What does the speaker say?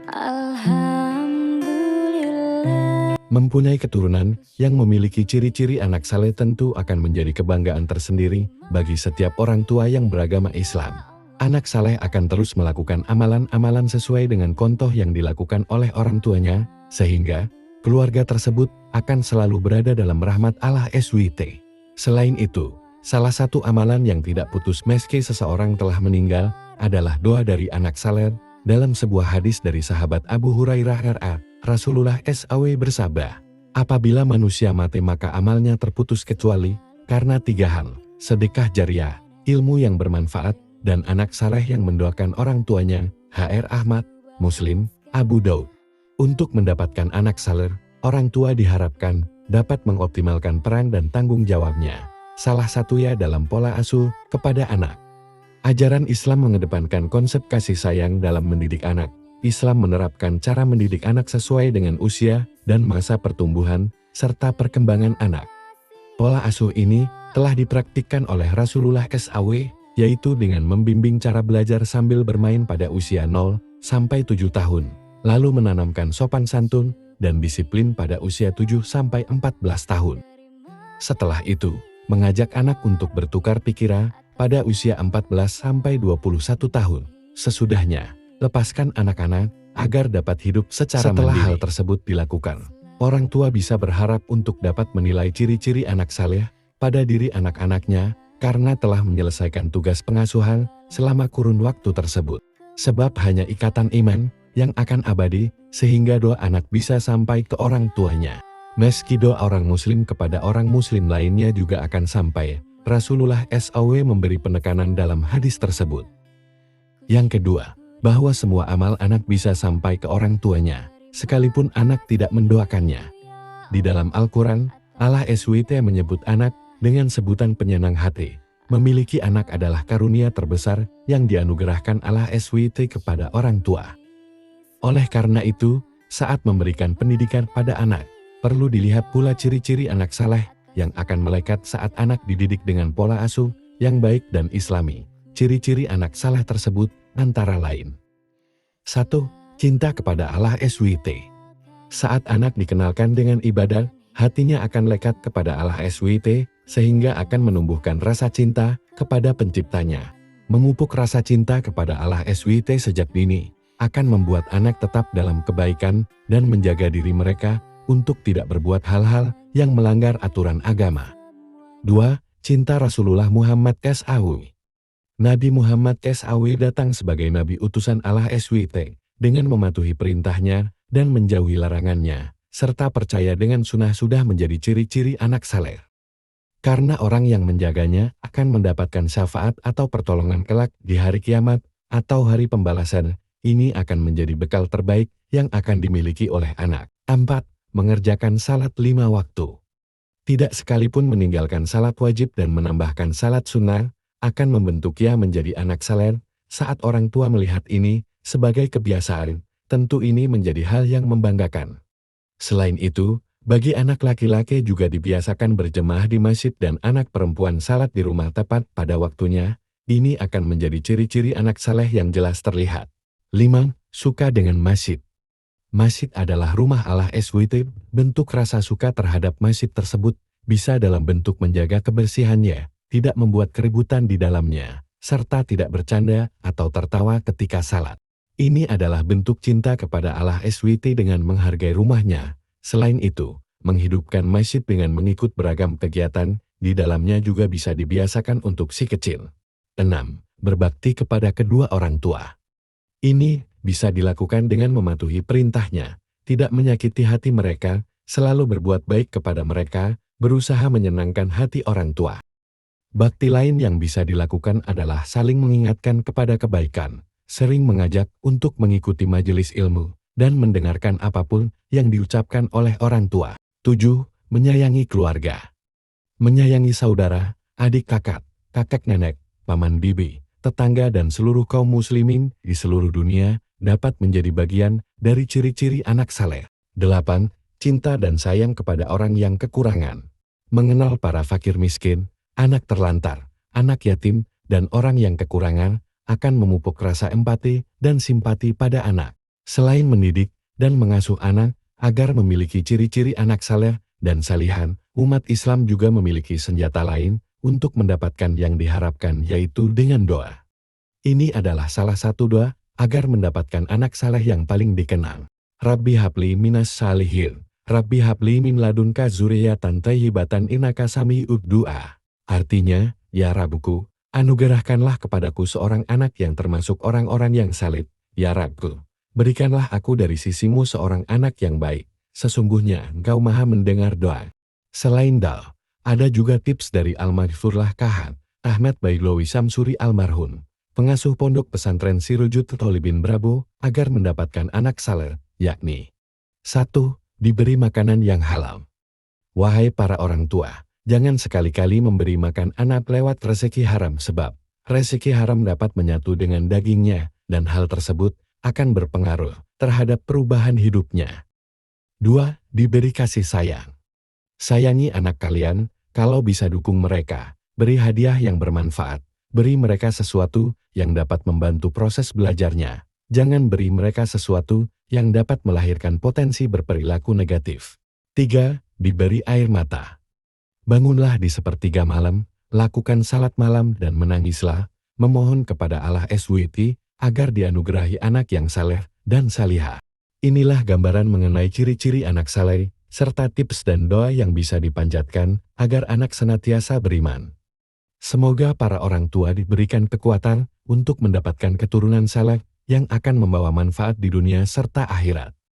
Alhamdulillah. Mempunyai keturunan yang memiliki ciri-ciri anak saleh tentu akan menjadi kebanggaan tersendiri bagi setiap orang tua yang beragama Islam. Anak saleh akan terus melakukan amalan-amalan sesuai dengan contoh yang dilakukan oleh orang tuanya, sehingga keluarga tersebut akan selalu berada dalam rahmat Allah SWT. Selain itu, salah satu amalan yang tidak putus meski seseorang telah meninggal adalah doa dari anak saleh. Dalam sebuah hadis dari sahabat Abu Hurairah RA, Rasulullah SAW bersabda, apabila manusia mati maka amalnya terputus kecuali karena 3 hal, sedekah jariah, ilmu yang bermanfaat, dan anak saleh yang mendoakan orang tuanya. HR Ahmad, Muslim, Abu Daud. Untuk mendapatkan anak saleh, orang tua diharapkan dapat mengoptimalkan peran dan tanggung jawabnya. Salah satunya dalam pola asuh kepada anak. Ajaran Islam mengedepankan konsep kasih sayang dalam mendidik anak. Islam menerapkan cara mendidik anak sesuai dengan usia dan masa pertumbuhan, serta perkembangan anak. Pola asuh ini telah dipraktikkan oleh Rasulullah SAW, yaitu dengan membimbing cara belajar sambil bermain pada usia 0 sampai 7 tahun, lalu menanamkan sopan santun dan disiplin pada usia 7 sampai 14 tahun. Setelah itu, mengajak anak untuk bertukar pikiran pada usia 14 sampai 21 tahun. Sesudahnya, lepaskan anak-anak agar dapat hidup secara mandiri. Setelah hal tersebut dilakukan, orang tua bisa berharap untuk dapat menilai ciri-ciri anak saleh pada diri anak-anaknya karena telah menyelesaikan tugas pengasuhan selama kurun waktu tersebut. Sebab hanya ikatan iman yang akan abadi sehingga doa anak bisa sampai ke orang tuanya. Meski doa orang muslim kepada orang muslim lainnya juga akan sampai. Rasulullah SAW memberi penekanan dalam hadis tersebut. Yang kedua, bahwa semua amal anak bisa sampai ke orang tuanya, sekalipun anak tidak mendoakannya. Di dalam Al-Quran, Allah SWT menyebut anak dengan sebutan penyenang hati. Memiliki anak adalah karunia terbesar yang dianugerahkan Allah SWT kepada orang tua. Oleh karena itu, saat memberikan pendidikan pada anak, perlu dilihat pula ciri-ciri anak saleh yang akan melekat saat anak dididik dengan pola asuh yang baik dan islami. Ciri-ciri anak saleh tersebut antara lain. 1. Cinta kepada Allah SWT. Saat anak dikenalkan dengan ibadah, hatinya akan lekat kepada Allah SWT sehingga akan menumbuhkan rasa cinta kepada penciptanya. Memupuk rasa cinta kepada Allah SWT sejak dini akan membuat anak tetap dalam kebaikan dan menjaga diri mereka untuk tidak berbuat hal-hal yang melanggar aturan agama. 2. Cinta Rasulullah Muhammad SAW. Nabi Muhammad SAW datang sebagai Nabi utusan Allah SWT dengan mematuhi perintahnya dan menjauhi larangannya, serta percaya dengan sunnah sudah menjadi ciri-ciri anak saleh. Karena orang yang menjaganya akan mendapatkan syafaat atau pertolongan kelak di hari kiamat atau hari pembalasan, ini akan menjadi bekal terbaik yang akan dimiliki oleh anak. 4. Mengerjakan salat 5 waktu. Tidak sekalipun meninggalkan salat wajib dan menambahkan salat sunnah, akan membentuk ia menjadi anak saleh. Saat orang tua melihat ini sebagai kebiasaan, tentu ini menjadi hal yang membanggakan. Selain itu, bagi anak laki-laki juga dibiasakan berjemaah di masjid dan anak perempuan salat di rumah tepat pada waktunya, ini akan menjadi ciri-ciri anak saleh yang jelas terlihat. 5. Suka dengan masjid. Masjid adalah rumah Allah SWT. Bentuk rasa suka terhadap masjid tersebut bisa dalam bentuk menjaga kebersihannya, tidak membuat keributan di dalamnya, serta tidak bercanda atau tertawa ketika salat. Ini adalah bentuk cinta kepada Allah SWT dengan menghargai rumahnya. Selain itu, menghidupkan masjid dengan mengikut beragam kegiatan di dalamnya juga bisa dibiasakan untuk si kecil. 6. Berbakti kepada kedua orang tua. Ini bisa dilakukan dengan mematuhi perintahnya, tidak menyakiti hati mereka, selalu berbuat baik kepada mereka, berusaha menyenangkan hati orang tua. Bakti lain yang bisa dilakukan adalah saling mengingatkan kepada kebaikan, sering mengajak untuk mengikuti majelis ilmu, dan mendengarkan apapun yang diucapkan oleh orang tua. 7. Menyayangi keluarga. Menyayangi saudara, adik kakak, kakek nenek, paman bibi, tetangga dan seluruh kaum muslimin di seluruh dunia dapat menjadi bagian dari ciri-ciri anak saleh. 8. Cinta dan sayang kepada orang yang kekurangan. Mengenal para fakir miskin, anak terlantar, anak yatim, dan orang yang kekurangan akan memupuk rasa empati dan simpati pada anak. Selain mendidik dan mengasuh anak agar memiliki ciri-ciri anak saleh dan salihan, umat Islam juga memiliki senjata lain untuk mendapatkan yang diharapkan, yaitu dengan doa. Ini adalah salah satu doa agar mendapatkan anak saleh yang paling dikenang. Rabbi habli minas salihin, Rabbi habli min ladunka zuriyatan thayyibatan innaka sami'ud du'a. Artinya, ya Rabbku, anugerahkanlah kepadaku seorang anak yang termasuk orang-orang yang saleh. Ya Rabbku, berikanlah aku dari sisimu seorang anak yang baik. Sesungguhnya Engkau maha mendengar doa. Selain doa, ada juga tips dari Al-Maghfurlah Kahan, Ahmad Baiglawi Samsuri almarhum, pengasuh pondok pesantren Sirujud Tolibin Brabo, agar mendapatkan anak saleh, yakni 1. Diberi makanan yang halal. Wahai para orang tua, jangan sekali-kali memberi makan anak lewat rezeki haram, sebab rezeki haram dapat menyatu dengan dagingnya, dan hal tersebut akan berpengaruh terhadap perubahan hidupnya. 2. Diberi kasih sayang. Sayangi anak kalian, kalau bisa dukung mereka, beri hadiah yang bermanfaat, beri mereka sesuatu yang dapat membantu proses belajarnya. Jangan beri mereka sesuatu yang dapat melahirkan potensi berperilaku negatif. 3. Diberi air mata. Bangunlah di sepertiga malam, lakukan salat malam dan menangislah, memohon kepada Allah SWT agar dianugerahi anak yang saleh dan salihah. Inilah gambaran mengenai ciri-ciri anak saleh, serta tips dan doa yang bisa dipanjatkan agar anak senantiasa beriman. Semoga para orang tua diberikan kekuatan untuk mendapatkan keturunan saleh yang akan membawa manfaat di dunia serta akhirat.